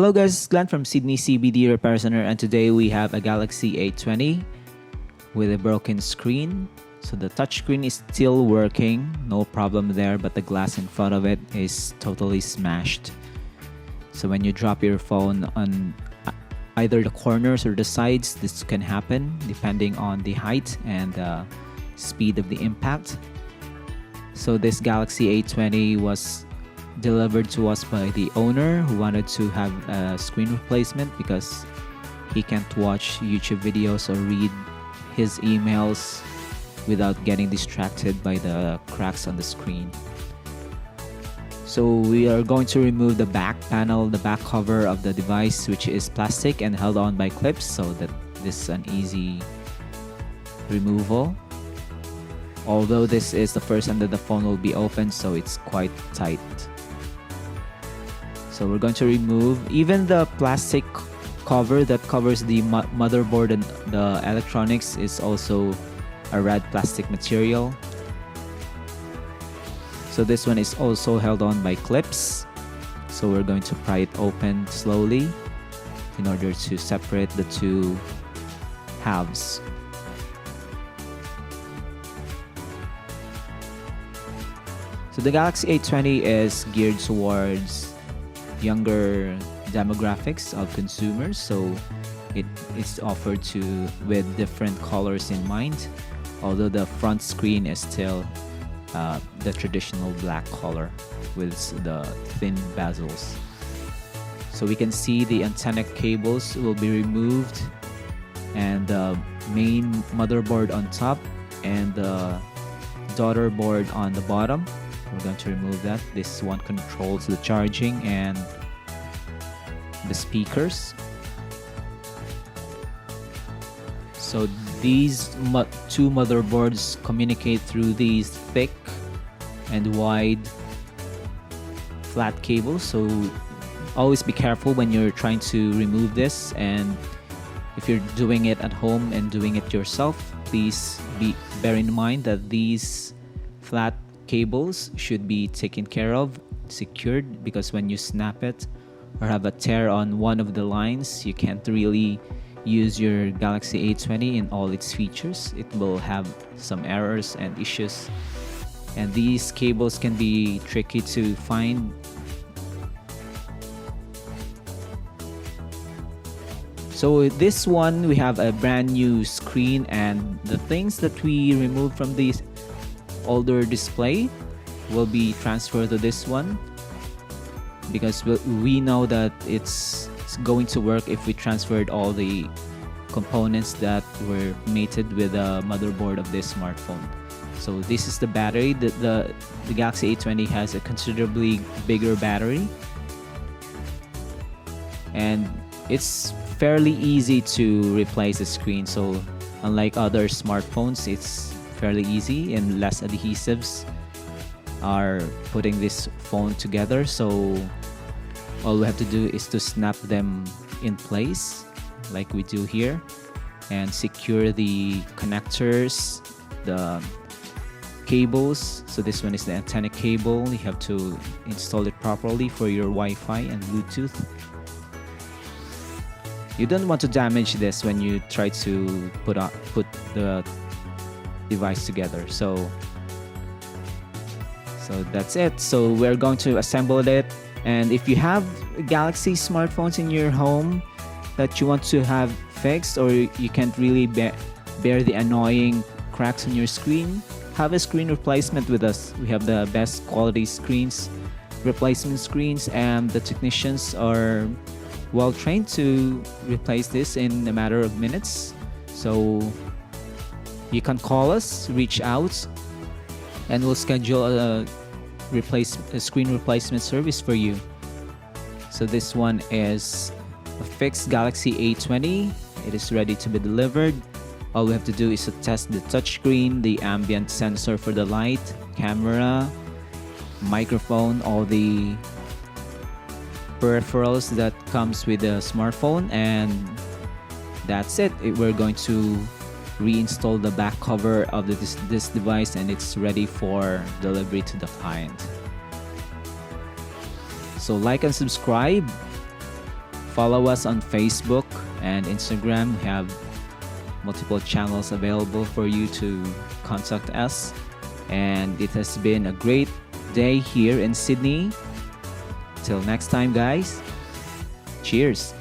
Hello guys, it's Glenn from Sydney CBD Repair Center, and today we have a Galaxy A20 with a broken screen. So the touchscreen is still working, no problem there, but the glass in front of it is totally smashed. So when you drop your phone on either the corners or the sides, this can happen depending on the height and the speed of the impact. So this Galaxy A20 was delivered to us by the owner who wanted to have a screen replacement because he can't watch YouTube videos or read his emails without getting distracted by the cracks on the screen. So we are going to remove the back panel, the back cover of the device, which is plastic and held on by clips, so that this is an easy removal. Although this is the first time that the phone will be opened, so it's quite tight. So we're going to remove even the plastic cover that covers the motherboard and the electronics is also a red plastic material. So this one is also held on by clips. So we're going to pry it open slowly in order to separate the two halves. So the Galaxy A20 is geared towards younger demographics of consumers, so it is offered with different colors in mind, although the front screen is still the traditional black color with the thin bezels. So we can see the antenna cables will be removed, and the main motherboard on top and the daughter board on the bottom. We're going to remove that. This one controls the charging and the speakers. So these two motherboards communicate through these thick and wide flat cables. So always be careful when you're trying to remove this, and if you're doing it at home and doing it yourself, please bear in mind that these flat cables should be taken care of, secured, because when you snap it or have a tear on one of the lines, you can't really use your Galaxy A20 in all its features. It will have some errors and issues, and these cables can be tricky to find. So this one, we have a brand new screen, and the things that we removed from this older display will be transferred to this one, because we know that it's going to work if we transferred all the components that were mated with the motherboard of this smartphone. So this is the battery. The Galaxy A20 has a considerably bigger battery, and it's fairly easy to replace the screen. So unlike other smartphones, it's fairly easy and less adhesives are putting this phone together. So all we have to do is to snap them in place like we do here and secure the connectors, the cables. So this one is the antenna cable. You have to install it properly for your Wi-Fi and Bluetooth. You don't want to damage this when you try to put the device together. So that's it. So we're going to assemble it, and if you have Galaxy smartphones in your home that you want to have fixed, or you can't really bear the annoying cracks on your screen, have a screen replacement with us. We have the best quality replacement screens, and the technicians are well trained to replace this in a matter of minutes. So you can call us, reach out, and we'll schedule a screen replacement service for you. So this one is a fixed Galaxy A20. It is ready to be delivered. All we have to do is to test the touchscreen, the ambient sensor for the light, camera, microphone, all the peripherals that comes with the smartphone, and that's it. We're going to reinstall the back cover of this device, and it's ready for delivery to the client. So like and subscribe follow us on Facebook and Instagram. We have multiple channels available for you to contact us. And it has been a great day here in Sydney. Till next time, guys. Cheers.